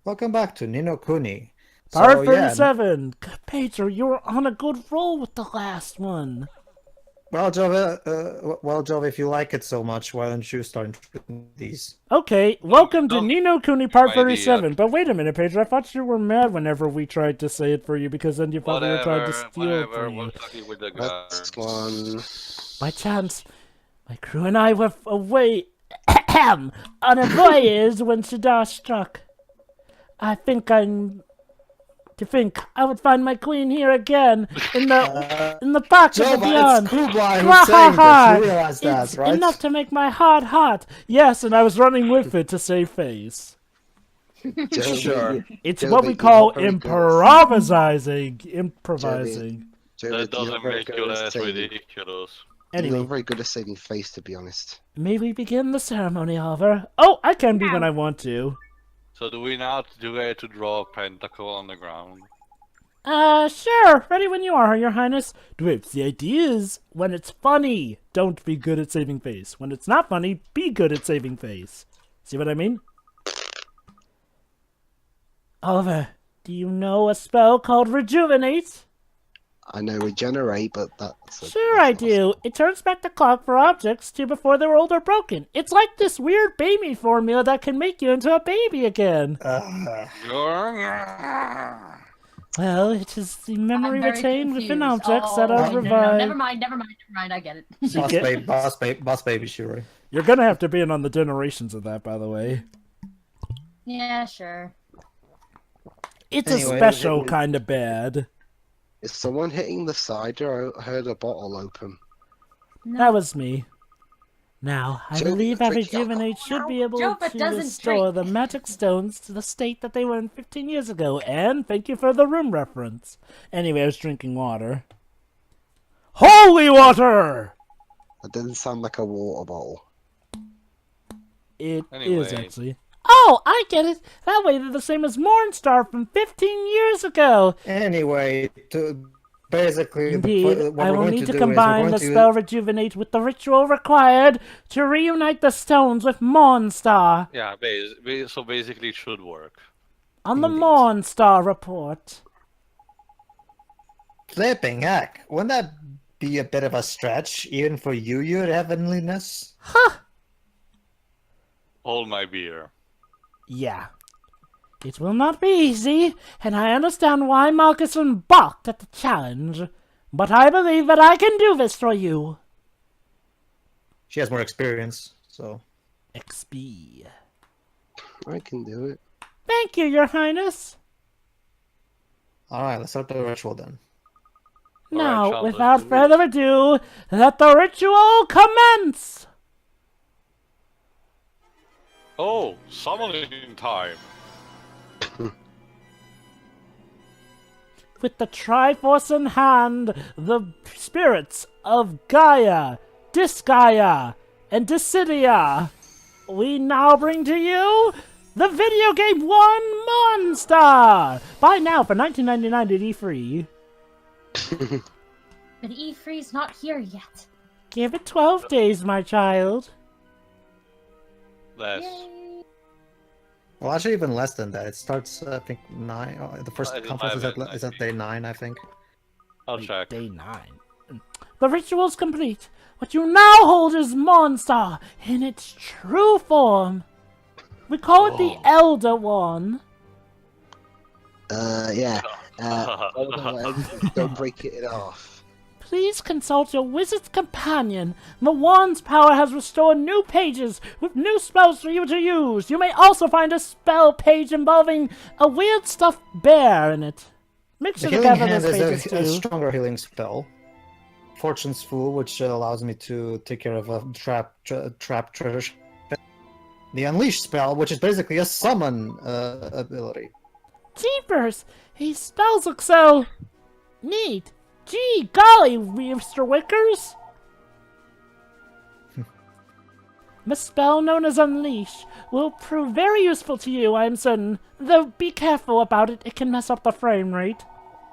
Welcome back to Nino Kuni. Part So yeah, 37! Pedro, you were on a good roll with the last one. Jove, if you like it so much, why don't you start introducing these? Okay, welcome to Don't Nino Kuni Part my idea. 37. But wait a minute, Pedro, I thought you were mad whenever we tried to say it for you because then you thought we were trying to steal it Whatever. from you. What's lucky with the That's guards? one. By chance, my crew and I were away on a voyage when Shadar struck. I think I would find my queen here again in the park of the Jove, beyond. it's Kublai who's saying this. You realize that, It's right? enough to make my heart hot. Yes, and I was running with it to save face. Sure. It's Joe, what but we you're call not very good. improvising. Joe, That doesn't make you less ridiculous. You're Anyway, not very good at saving face, to be honest. may we begin the ceremony, Oliver? Oh, I can be when I want to. So do we now to draw a pentacle on the ground? Sure. Ready when you are, Your Highness. Dwips, the idea is, when it's funny, don't be good at saving face. When it's not funny, be good at saving face. See what I mean? Oliver, do you know a spell called Rejuvenate? I know regenerate, but that's... Sure I do. It turns back the clock for objects to before they were old or broken. It's like this weird baby formula that can make you into a baby again. Well, it is the memory I'm very retained within confused. objects that Oh, are no, revived. never mind, I get it. Boss baby, Shuri. You're gonna have to be in on the generations of that, by the way. Yeah, sure. It's Anyway, a special kind of bad. Is someone hitting the cider? I heard a bottle open. No. That was me. Now, I Joe, believe that drink your Rejuvenate should be able Joe, but to doesn't restore drink. the magic stones to the state that they were in 15 years ago. And thank you for the room reference. Anyway, I was drinking water. Holy water! That didn't sound like a water bottle. It is Anyway. actually. Oh, I get it. That way they're the same as Mornstar from 15 years ago. Anyway, basically, Indeed, what I we're will going need to do is combine we're the going to spell Rejuvenate with the ritual required to reunite the stones with Mornstar Yeah, so basically it should work. on the Indeed. Mornstar report. Flipping heck. Wouldn't that be a bit of a stretch, even for you, your heavenliness? Hold my beer. Yeah. It will not be easy, and I understand why Marcuson balked at the challenge. But I believe that I can do this for you. She has more experience, so... XP. I can do it. Thank you, Your Highness. Alright, let's start the ritual then. Now, child, without let's do further ado, let the ritual commence! Oh, summoning time. With the Triforce in hand, the spirits of Gaia, Disgaea, and Dissidia, we now bring to you the video game One Monster! Buy now for $19.99 at E3. But E3's not here yet. Give it 12 days, my child. Less. Yay. Well, actually, even less than that. It starts, I think, 9. Oh, the first It's conference is 11, at day 9, I think. I'll check. Day 9. The ritual's complete. What you now hold is Monster in its true form. We call it the Elder One. Yeah. Don't break it off. Please consult your wizard's companion. The wand's power has restored new pages with new spells for you to use. You may also find a spell page involving a weird stuffed bear in it. Make The sure to healing gather hand those is pages a too. stronger healing spell. Fortune's Fool, which allows me to take care of a trap treasure. The Unleash spell, which is basically a summon ability. Jeepers! These spells look so neat. Gee, golly, Mr. Wickers! The spell known as Unleash will prove very useful to you, I am certain. Though be careful about it, it can mess up the frame rate.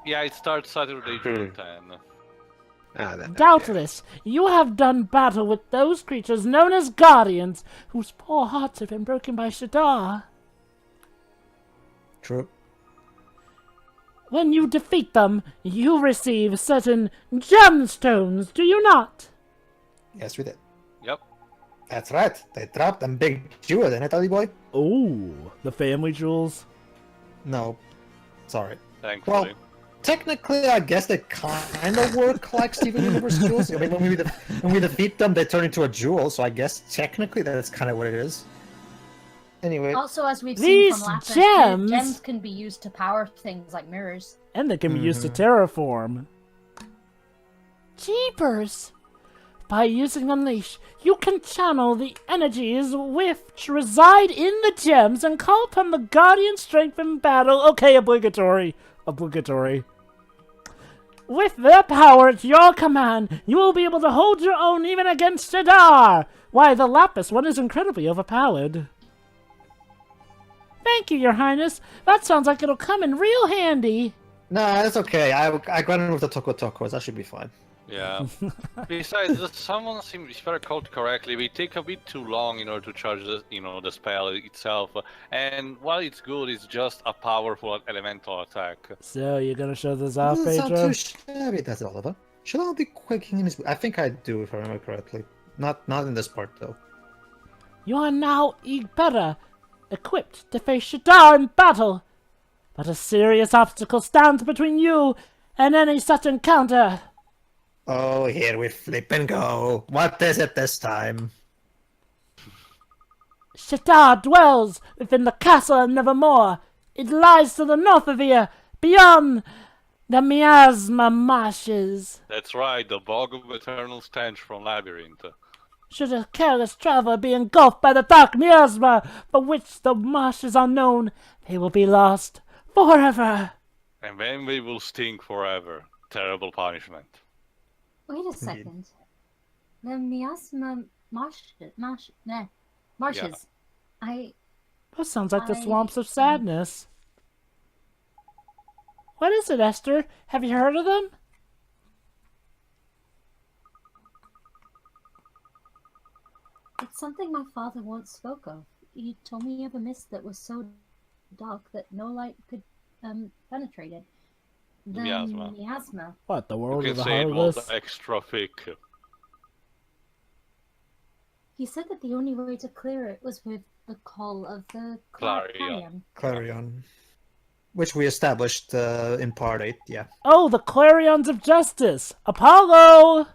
Yeah, it starts Saturday, June 10. Doubtless, you have done battle with those creatures known as Guardians, whose poor hearts have been broken by Shadar. True. When you defeat them, you receive certain gemstones, do you not? Yes, we did. Yep. That's right. They dropped them big jewel in it, Ollie boy. Ooh, the family jewels. No. Sorry. Thankfully. Technically, I guess they kind of work like Steven Universe jewels. I mean, when we defeat them, they turn into a jewel, so I guess technically that's kind of what it is. Anyway. Also, as we've seen These from Lapis, gems- gems can be used to power things like mirrors. And they can be used to terraform. Jeepers! By using Unleash, you can channel the energies which reside in the gems and call upon the Guardian strength in battle. Okay, obligatory. Obligatory. With their power at your command, you will be able to hold your own even against Shadar. Why, the Lapis one is incredibly overpowered. Thank you, Your Highness. That sounds like it'll come in real handy. Nah, that's okay. I got in with the Tokos. That should be fine. Yeah. Besides, the summon seems, if I recall correctly, we take a bit too long in order to charge the, the spell itself. And while it's good, it's just a powerful elemental attack. So, you're gonna show this off, Doesn't sound Pedro? too shabby, does it, Oliver? Should I be quaking in his... I think I do, if I remember correctly. Not in this part, though. You are now better equipped to face Shadar in battle. But a serious obstacle stands between you and any such encounter. Oh, here we flip and go. What is it this time? Shadar dwells within the castle of Nevermore. It lies to the north of here, beyond the miasma marshes. That's right, the bog of eternal stench from Labyrinth. Should a careless traveler be engulfed by the dark miasma for which the marshes are known, they will be lost forever. And then we will stink forever. Terrible punishment. Wait a second. The miasma marshes. Yeah. That sounds like the swamps of sadness. What is it, Esther? Have you heard of them? It's something my father once spoke of. He told me of a mist that was so dark that no light could penetrate it. The Miasma. miasma. What, the You world can of the say it was heartless? extra thick. He said that the only way to clear it was with the call of the Clarion. Clarion. Which we established in part 8, yeah. Oh, the Clarions of Justice! Apollo!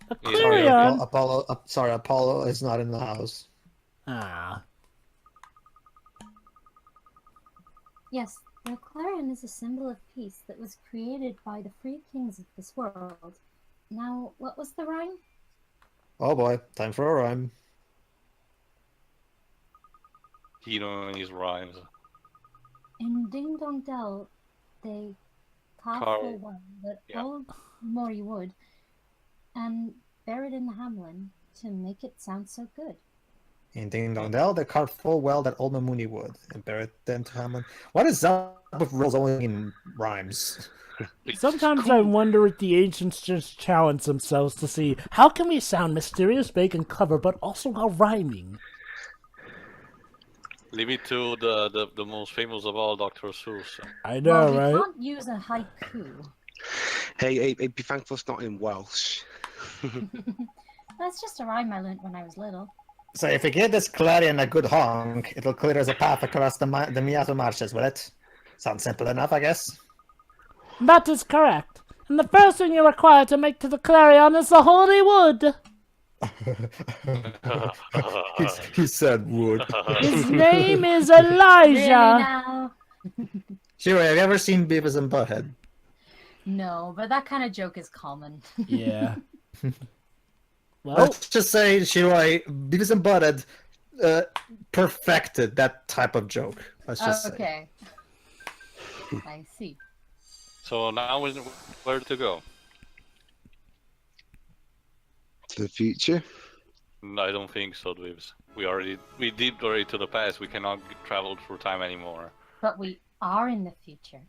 The He's Clarion! Apollo is not in the house. Ah. Yes, the clarion is a symbol of peace that was created by the free kings of this world. Now, what was the rhyme? Oh boy, time for a rhyme. He knows his rhymes. In Ding Dong Dell, they carved Carl- one that yeah. old Mori wood and buried in the Hamlin to make it sound so good. In Ding Dong Dell, they carved full well that Al-Mamoon would, and buried them to Hamlin. What is up with rules only in rhymes? Sometimes I wonder if the ancients just challenge themselves to see how can we sound mysterious, big, and clever, but also while rhyming. Leave it to the most famous of all, Dr. Seuss. I know, Well, we right? can't use a haiku. Hey, be thankful it's not in Welsh. That's just a rhyme I learned when I was little. So if we give this clarion a good honk, it'll clear us a path across the miasma marshes, will it? Sounds simple enough, I guess. That is correct. And the first thing you require to make to the Clarion is the holy wood. he said wood. His name is Really Elijah. now? Shiro, have you ever seen Beavis and Butthead? No, but that kind of joke is common. Yeah. Well, Let's just say, Shiroi, Beavis and Butthead perfected that type of joke. Let's just say. Okay. I see. So now where to go? To the future. I don't think so, Dweebs. We did already to the past. We cannot travel through time anymore. But we are in the future.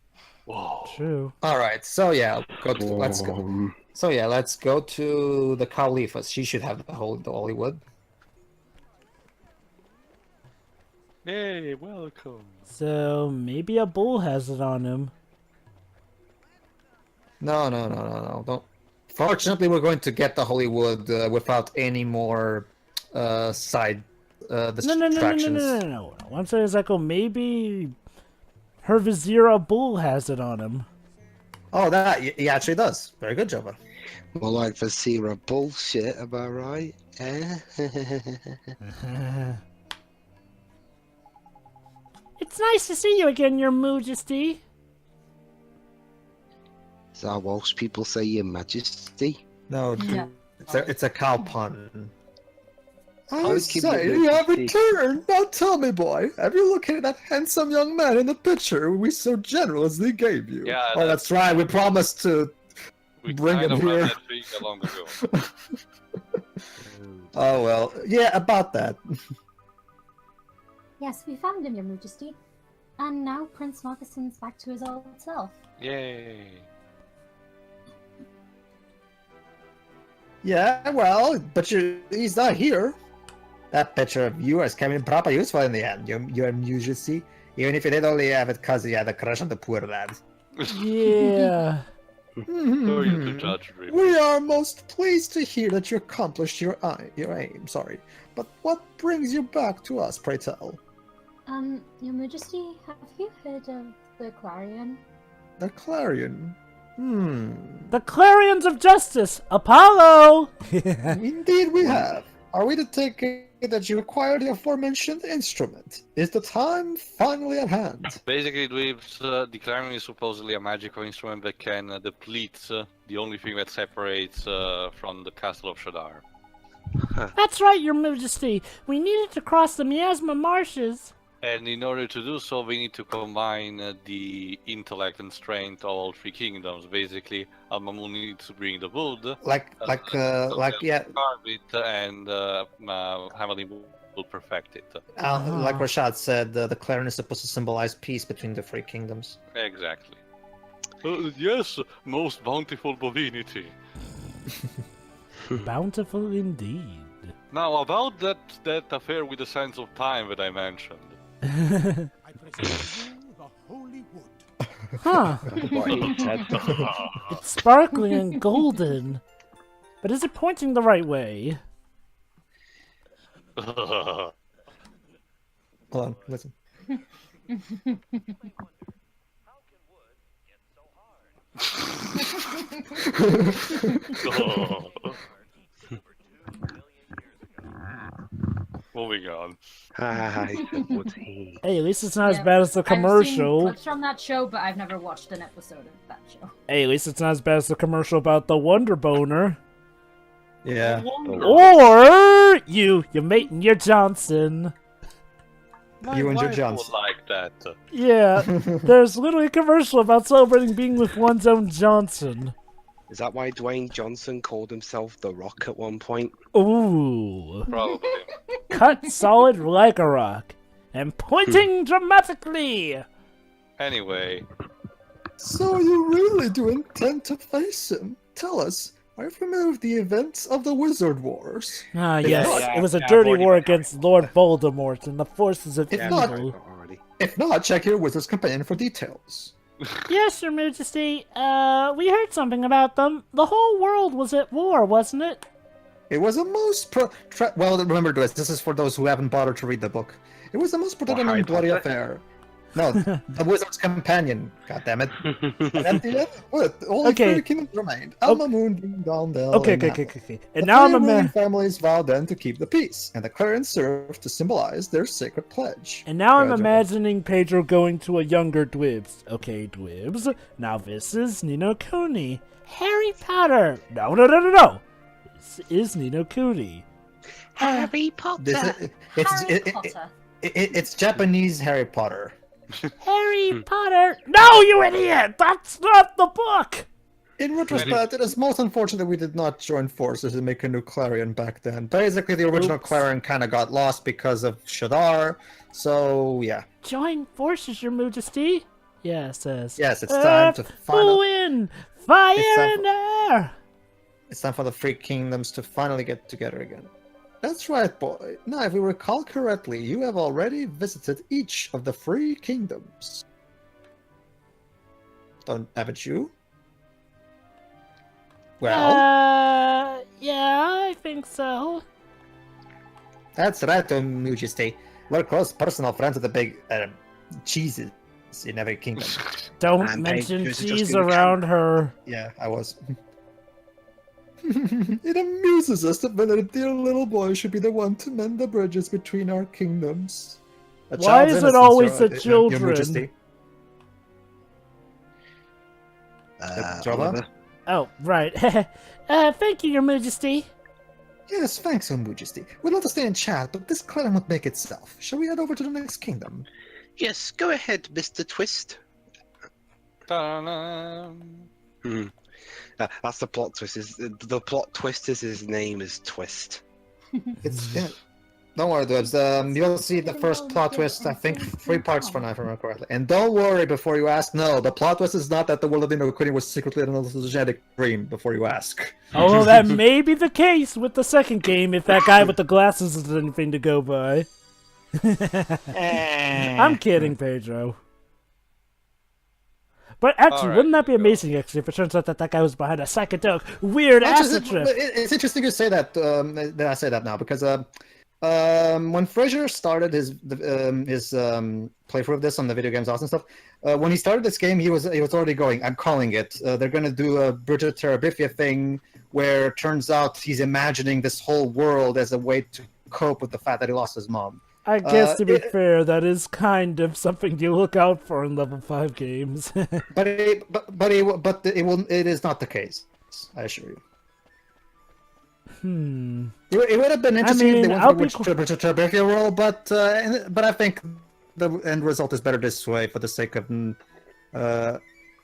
Whoa. true. All right, so yeah, let's go. So yeah, let's go to the Khalifa. She should have the holy wood. Hey, welcome. So maybe a bull has it on him. No. Don't. Fortunately, we're going to get the Hollywood without any more side distractions. No. What I'm saying is like, oh, maybe her Vizira bull has it on him. Oh, that he actually does. Very good, Jova. More like Vasira bullshit, am I right? Eh? It's nice to see you again, Your Majesty. Is that how Welsh people say, Your Majesty? No, Yeah. it's a cow pun. I I'll keep say, it you have Majesty. returned. Now tell me, boy, have you looked at that handsome young man in the picture we so generously gave you? Yeah, Oh, that's right. We promised to. We Bring kind him of here. had that thing long ago. Oh well, yeah, about that. Yes, we found him, Your Majesty. And now Prince Moccason's back to his old self. Yay. Yeah, well, but he's not here. That picture of you has come in proper useful in the end. Your Majesty, even if you did only have it because you had a crush on the poor lad. Yeah. Who are you to judge, really? We are most pleased to hear that you accomplished your aim. Sorry, but what brings you back to us? Pray tell. Your Majesty, have you heard of the Clarion? The Clarion. The Clarions of Justice, Apollo! Indeed, we have. Are we to take it that you acquired the aforementioned instrument? Is the time finally at hand? Basically, the Clarion is supposedly a magical instrument that can deplete the only thing that separates from the castle of Shadar. That's right, Your Majesty. We needed to cross the miasma marshes. And in order to do so, we need to combine the intellect and strength of all three kingdoms. Basically, Al-Mamoon needs to bring the wood, Yeah. carve it, and Hammerly will perfect it. Like Rashad said, the Clarion is supposed to symbolize peace between the three kingdoms. Exactly. Yes, most bountiful divinity. Bountiful indeed. Now, about that affair with the Sands of Time that I mentioned. I present you the holy wood. Huh. What he said. It's sparkling and golden. But is it pointing the right way? Hold on, listen. Moving on. I said, would he? Hey, at least it's not as Yeah, bad as the I've seen commercial. clips from that show, but I've never watched an episode of that show. Hey, at least it's not as bad as the commercial about the Wonder Boner. Yeah. Or you mate and your Johnson. You and your wife Johnson. would like that. Yeah, there's literally a commercial about celebrating being with one's own Johnson. Is that why Dwayne Johnson called himself The Rock at one point? Ooh. Probably. Cut solid like a rock. And pointing dramatically. Anyway, So you really do intend to face him? Tell us. I've removed the events of the Wizard Wars. Ah, If yes. not- It was a yeah, dirty I've already war been against Lord Voldemort and the forces of If Yeah, not- I evil. forgot already. If not, check your Wizard's Companion for details. Yes, Your Majesty. We heard something about them. The whole world was at war, wasn't it? It was a most well, remember this is for those who haven't bothered to read the book. It was the most protracted Harry and bloody Potter? affair. No, the Wizard's Companion. God damn it! And at the end, what? Only Okay. 3 kingdoms remained. Al-Mamoon, Ding Dong Bell, Okay. and Apple. And The now I'm three a ruling man. families vowed then to keep the peace, and the Clarion served to symbolize their sacred pledge. And now I'm Go ahead, imagining Pedro going to a younger Dwibs. Okay, Dwibs. Now this is Nino Kuni. Harry Potter. No. This is Nino Kuni. Harry Potter! Harry Potter. It's Japanese Harry Potter. Harry Potter. No, you idiot! That's not the book. In retrospect, it is most unfortunate that we did not join forces and make a new Clarion back then. Basically, the original Oops. Clarion kind of got lost because of Shadar, so yeah. Join forces, Your Majesty. Yeah, it says. Yes, it's time to Wind, fire, It's time and air. It's time for the three kingdoms to finally get together again. That's right, boy. Now, if we recall correctly, you have already visited each of the 3 kingdoms. Haven't you? Well, Yeah, I think so. that's right, Your Majesty. We're close personal friends with the big cheeses in every kingdom. Don't And mention Pedro's just cheese gonna around her. Yeah, I was. It amuses us that a dear little boy should be the one to mend the bridges between our kingdoms. A Why child's is it innocence, always the Your children? Majesty. Java? Oliver? Oh, right. Thank you, Your Majesty. Yes, thanks, Your Majesty. We'd love to stay and chat, but this clan won't make itself. Shall we head over to the next kingdom? Yes, go ahead, Mr. Twist. Ta-da. That's the plot twist. The plot twist is his name is Twist. It's don't worry, dudes. You'll see the first plot twist. I think 3 parts from now, if I remember correctly. And don't worry before you ask. No, the plot twist is not that the world of Kuni was secretly an hallucinogenic dream. Before you ask. Although that may be the case with the second game if that guy with the glasses is anything to go by. I'm kidding, Pedro. But actually, Alright, wouldn't that be let's go. amazing, actually, if it turns out that that guy was behind a psychedelic weird acid trip? It's interesting you say that. That I say that now because when Fraser started his playthrough of this on the video games awesome stuff, when he started this game, he was already going. I'm calling it. They're gonna do a Bridge of Terabithia thing where it turns out he's imagining this whole world as a way to cope with the fact that he lost his mom. I guess, to be fair, that is kind of something you look out for in level 5 games. But it is not the case. I assure you. It would have been interesting if they went for the Terabithia role, but I think the end result is better this way for the sake of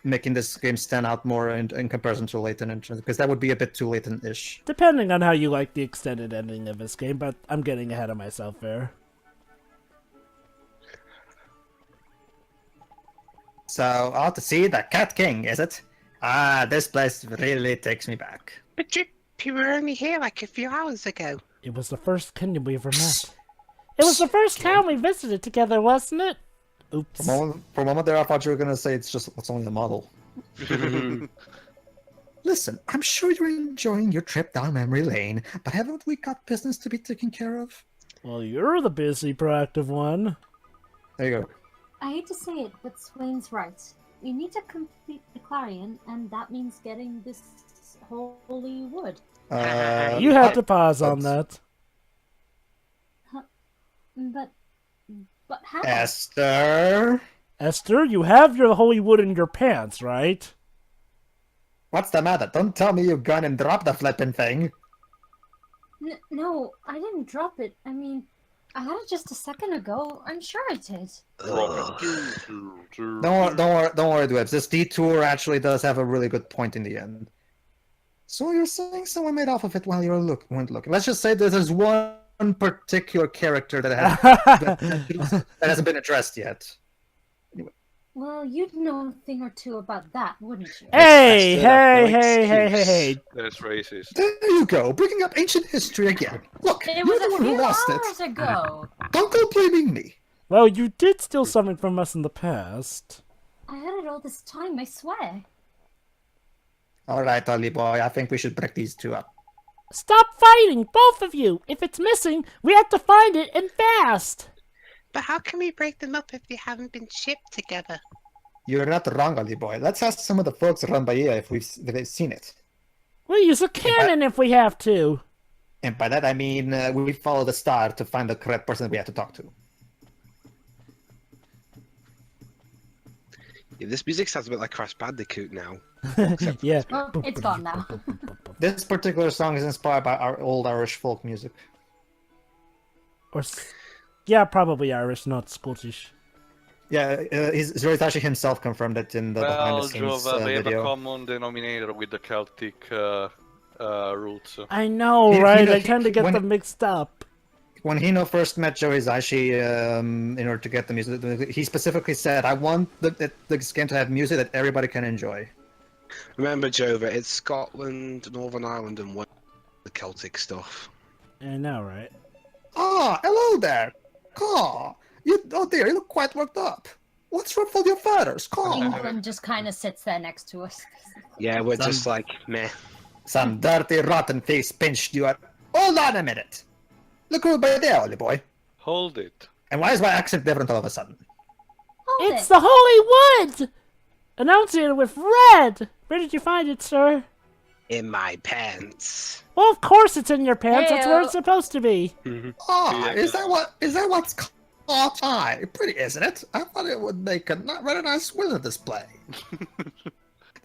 making this game stand out more in comparison to Layton, because that would be a bit too Layton-ish. Depending on how you like the extended ending of this game, but I'm getting ahead of myself there. So, out to see the Cat King, is it? Ah, this place really takes me back. But you were only here like a few hours ago. It was the first kingdom we ever met. It was the first town we visited together, wasn't it? Oops. For a moment there, I thought you were going to say it's only a model. Listen, I'm sure you're enjoying your trip down memory lane, but haven't we got business to be taken care of? Well, you're the busy, proactive one. There you go. I hate to say it, but Swain's right. We need to complete the Clarion, and that means getting this holy wood. You had to pause on that. But how? Esther? Esther, you have your holy wood in your pants, right? What's the matter? Don't tell me you've gone and dropped the flippin' thing. No, I didn't drop it. I mean, I had it just a second ago. I'm sure I did. Don't worry, Dwebs. This detour actually does have a really good point in the end. So you're saying someone made off of it while you weren't looking. Let's just say that there's one particular character that that hasn't been addressed yet. Anyway. Well, you'd know a thing or two about that, wouldn't you? Hey! That's racist. There you go, bringing up ancient history again. Look, It you're was the a one who few lost hours it. ago. Don't go blaming me. Well, you did steal something from us in the past. I had it all this time, I swear. All right, Ollie boy, I think we should break these two up. Stop fighting, both of you! If it's missing, we have to find it, and fast! But how can we break them up if they haven't been shipped together? You're not wrong, Ollie boy. Let's ask some of the folks around Bahia if they've seen it. We'll use a cannon if we have to. And by that I mean we follow the star to find the correct person we have to talk to. Yeah, this music sounds a bit like Crash Bandicoot now. Yeah. Well, it's gone now. This particular song is inspired by our old Irish folk music. Yeah, probably Irish, not Scottish. Yeah, Zoritashi himself confirmed it in the behind Well, the scenes Jova, they have a video. common denominator with the Celtic roots. I know, He- right? he- I tend to get when- them mixed up. When Hino first met Joe Hisaishi, in order to get the music, he specifically said, I want this game to have music that everybody can enjoy. Remember, Jova, it's Scotland, Northern Ireland, and the Celtic stuff. I know, right? Ah, hello there. Caw. Oh dear, you look quite worked up. What's wrong with your feathers? Caw. England just kind of sits there next to us. Yeah, we're just like meh. Some dirty, rotten face pinched you at... Hold on a minute. Look over by there, old boy. Hold it. And why is my accent different all of a sudden? Hold It's it. the Holy Wood! Enunciated with red! Where did you find it, sir? In my pants. Well, of course it's in your pants. That's where Ew. it's supposed to be. Ah, Yeah. is that what's caught eye? Pretty, isn't it? I thought it would make a very nice window display.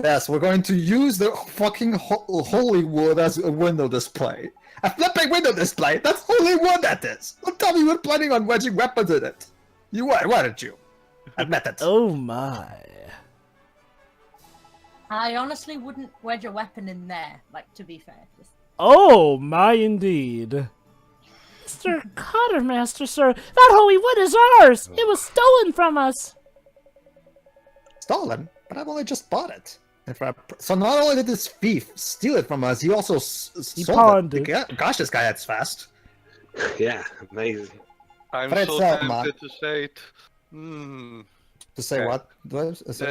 Yes, we're going to use the fucking holy wood as a window display. A flipping window display? That's holy wood, that is! Don't tell me you were planning on wedging weapons in it. You were, weren't you? Admit it. Oh my. I honestly wouldn't wedge a weapon in there, like, to be fair. Oh my indeed. Mr. Cottermaster, sir, that holy wood is ours! It was stolen from us! Stolen? But I've only just bought it. So not only did this thief steal it from us, he also sold pawned it. it. Gosh, this guy acts fast. Yeah, amazing. I'm But so it's, tempted to say it. Hmm. To say Okay. what?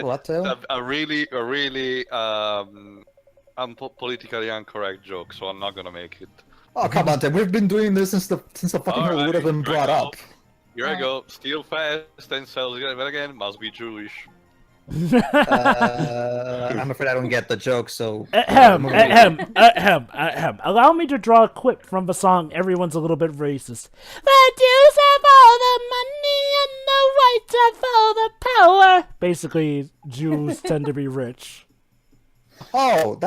What, Tail? A really politically incorrect joke, so I'm not gonna make it. Oh, come on, Tim. We've been doing this since the fucking Alright, whole would have been brought up. Here I go. Steal fast, then sell again. Must be Jewish. I'm afraid I don't get the joke, so... Ahem. Allow me to draw a quip from the song Everyone's a Little Bit Racist. The Jews have all the money and the whites have all the power. Basically, Jews tend to be rich. Oh,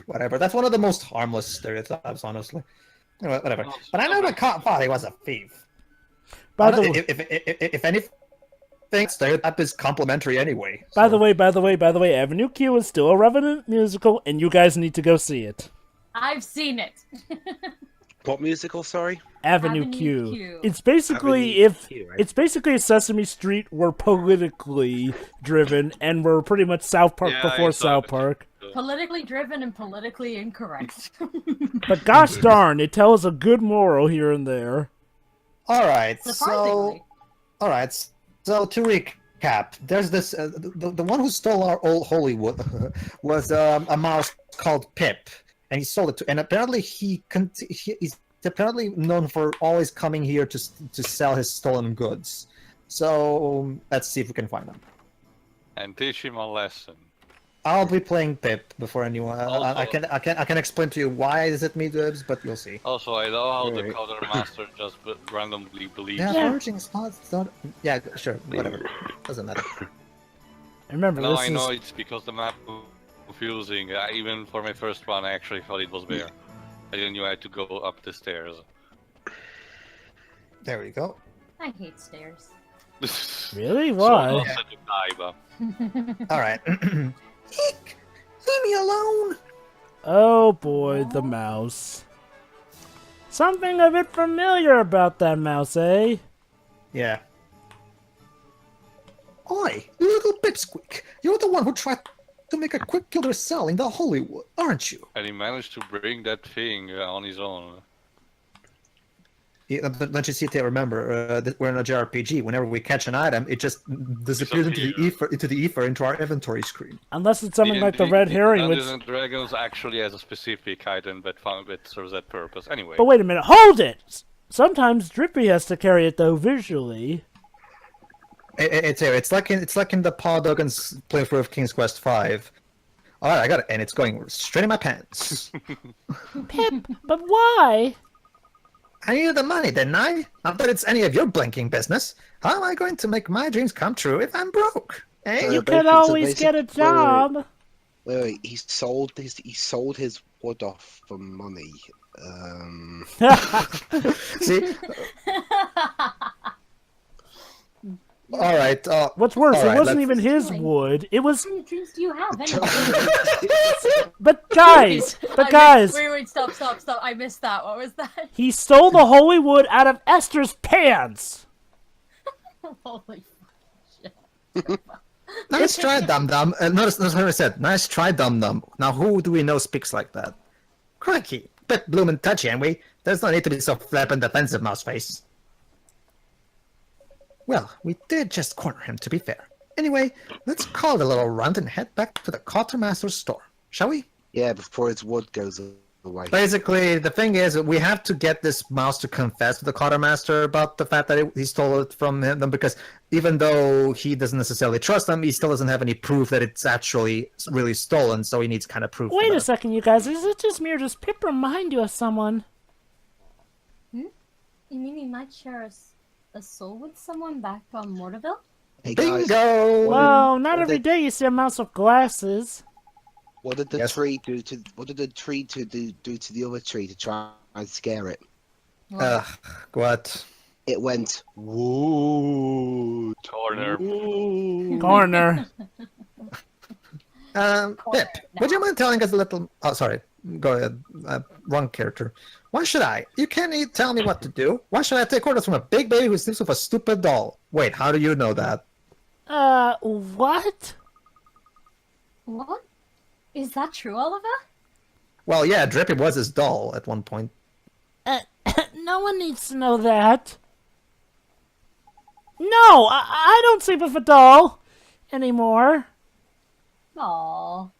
whatever. That's one of the most harmless stereotypes, honestly. Anyway, whatever. But I never thought he was a thief. By the way, If anything, stereotype is complimentary anyway. by so- the way, Avenue Q is still a relevant musical, and you guys need to go see it. I've seen it. What musical, sorry? Avenue Avenue Q. Q. It's basically Avenue Q, right? it's basically Sesame Street were politically driven, and we're pretty much South Park Yeah, before I saw South it. Park. Politically driven and politically incorrect. But gosh darn, it tells a good moral here and there. Alright, Surprisingly. So to recap, there's this the one who stole our old Hollywood was a mouse called Pip, and he sold it to. And apparently he's apparently known for always coming here to sell his stolen goods. So let's see if we can find him. And teach him a lesson. I'll be playing Pip before anyone. Also- I can explain to you why is it me, Dibs, but you'll see. Also, I love how the Alright. Quartermaster just randomly believes. Yeah, Yeah. foraging spots. Yeah, sure, whatever. Doesn't matter. Remember, Now this I is know it's because the map was confusing. Even for my first run, I actually thought it was there. I didn't know I had to go up the stairs. There we go. I hate stairs. really So why? not such a guy, but All right. Eek! Leave me alone. Oh boy, the mouse. Something a bit familiar about that mouse, eh? Yeah. Oi, you little pipsqueak! You're the one who tried to make a quick killer cell in the Hollywood, aren't you? and he managed to bring that thing on his own. Yeah, don't you see it? Remember, we're in a JRPG. Whenever we catch an item, it just disappears into the ether into our inventory screen. Unless it's something like the red herring, which... Dungeons and Dragons actually has a specific item that serves that purpose. Anyway, But wait a minute, hold it! Sometimes Drippy has to carry it though visually. It's like in the Paul Duggan's playthrough of King's Quest V. All right, I got it, and it's going straight in my pants. Pip, but why? I needed the money, didn't I? Not that it's any of your blinking business. How am I going to make my dreams come true if I'm broke? Eh? You but could it's a always basic- get a wait, wait. job. Wait, he sold his wood off for money. See? All right. What's worse, All right, it wasn't let's- even his Doing? wood. It was... How many dreams do you have anyway? But guys! But guys! Wait, stop. I missed that. What was that? He stole the holy wood out of Esther's pants! Holy Nice try, Dum Dum. Notice how I said, nice try, Dum Dum. Now, who do we know speaks like that? Crikey, bit bloomin' touchy, ain't we? There's no need to be so flippin' defensive, Mouseface. Well, we did just corner him, to be fair. Anyway, let's call it a little run and head back to the Quartermaster's store, shall we? Yeah, before his wood goes away. Basically, the thing is, we have to get this mouse to confess to the Quartermaster about the fact that he stole it from them, because even though he doesn't necessarily trust them, he still doesn't have any proof that it's actually really stolen, so he needs kind of proof. Wait a second, you guys. Is it just me or does Pip remind you of someone? You mean he might share a soul with someone back on Mortarville? Hey guys, Bingo! Well, not every day you see a mouse with glasses. what did the Yes. tree do to the other tree to try and scare it? What? It went woo. Corner. Corner. Pip, would you mind telling us a little... Oh, sorry. Go ahead. Wrong character. Why should I? You can't tell me what to do. Why should I take orders from a big baby who sleeps with a stupid doll? Wait, how do you know that? What? What? Is that true, Oliver? Well, yeah, Drippy was his doll at one point. No one needs to know that. No, I don't sleep with a doll anymore. Aww.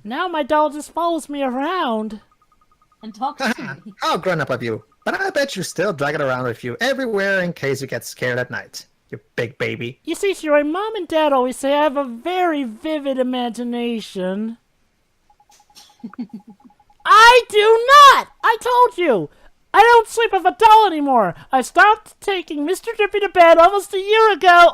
Now my doll just follows me around. And talks to me. How grown up of you. But I bet you still drag it around with you everywhere in case you get scared at night. You big baby. You see, Shiroy, Mom and Dad always say I have a very vivid imagination. I do not! I told you! I don't sleep with a doll anymore! I stopped taking Mr. Drippy to bed almost a year ago!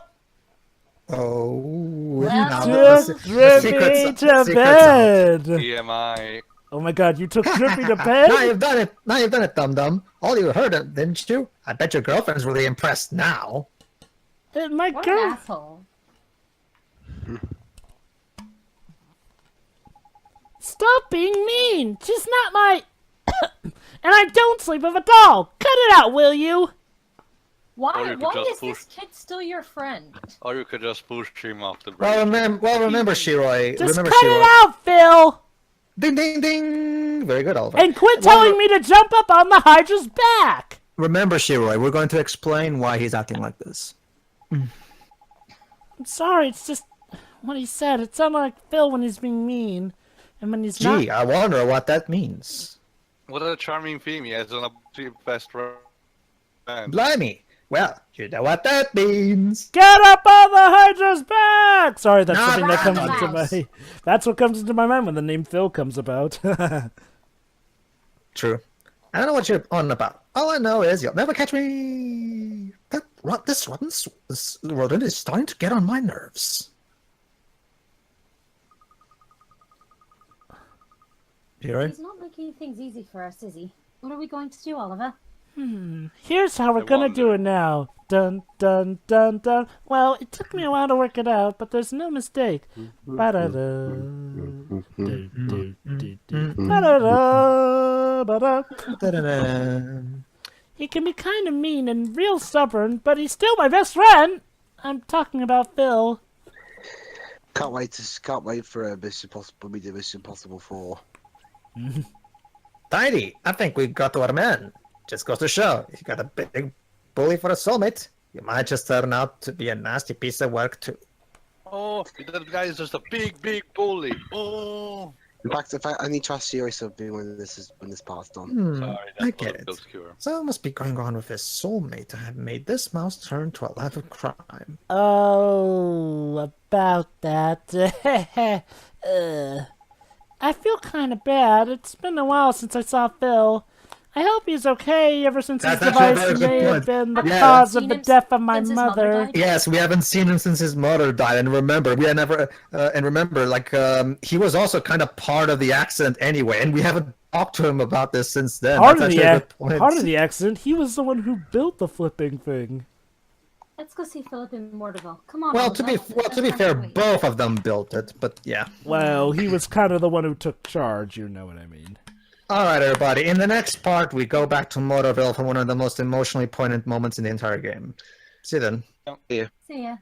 Oh, Well, Took Drippy to bed! TMI. Oh my god, you took Drippy to bed? Now you've done it. Now you've done it, Dum Dum. All you heard it, didn't you? I bet your girlfriend's really impressed now. My What girl... an asshole. Stop being mean! She's not my... And I don't sleep with a doll! Cut it out, will you? Or Why you could just is this kid still your friend? Or you could just push him off the bridge. Well, remember, Shiroi. Just remember, cut Shiroi. it out, Phil! Ding, ding, ding. Very good, Oliver. And quit telling me to jump up on the Hydra's back! Remember, Shiroi, we're going to explain why he's acting like this. I'm sorry, it's just what he said. It sounded like Phil when he's being mean. And when he's not... Gee, I wonder what that means. What a charming theme he has on a best friend. Blimey. Well, you know what that means. Get up on the Hydra's back! Sorry, that's Not something that comes around the into house. my... That's what comes into my mind when the name Phil comes about. True. I don't know what you're on about. All I know is you'll never catch me. This rodent is starting to get on my nerves. Shiroi? He's not making things easy for us, is he? What are we going to do, Oliver? Here's how we're I gonna do wonder. it now. Dun, dun, dun, dun. Well, it took me a while to work it out, but there's no mistake. Ba-da-da. Do, do, do, do. Ba-da-da, ba-da. Da-da-da. He can be kind of mean and real stubborn, but he's still my best friend. I'm talking about Phil. Can't wait for Mission Impossible. We do Mission Impossible 4. Tidy. I think we got to our man. Just goes to show, if you got a big bully for a soulmate, you might just turn out to be a nasty piece of work too. Oh, that guy is just a big, big bully. Oh. In fact, I need to ask Siri something when this part's done. Sorry, I that get was it. obscure. So must be going on with his soulmate to have made this mouse turn to a life of crime. Oh, about that. I feel kind of bad. It's been a while since I saw Phil. I hope he's okay ever since his That's actually a device very good may have point. been the Yeah. cause of Seen the him death of my since his mother mother. died? Yes, we haven't seen him since his mother died, and remember, he was also kind of part of the accident anyway, and we haven't talked to him about this since then. Part That's of, actually a the, good point. part of the accident, he was the one who built the flipping thing. Let's go see Philip in Mortarville. Come on. Well, to be Oliver. fair, both of them built it, but yeah. Well, he was kind of the one who took charge, you know what I mean. All right, everybody. In the next part, we go back to Mortarville for one of the most emotionally poignant moments in the entire game. See you then. See ya.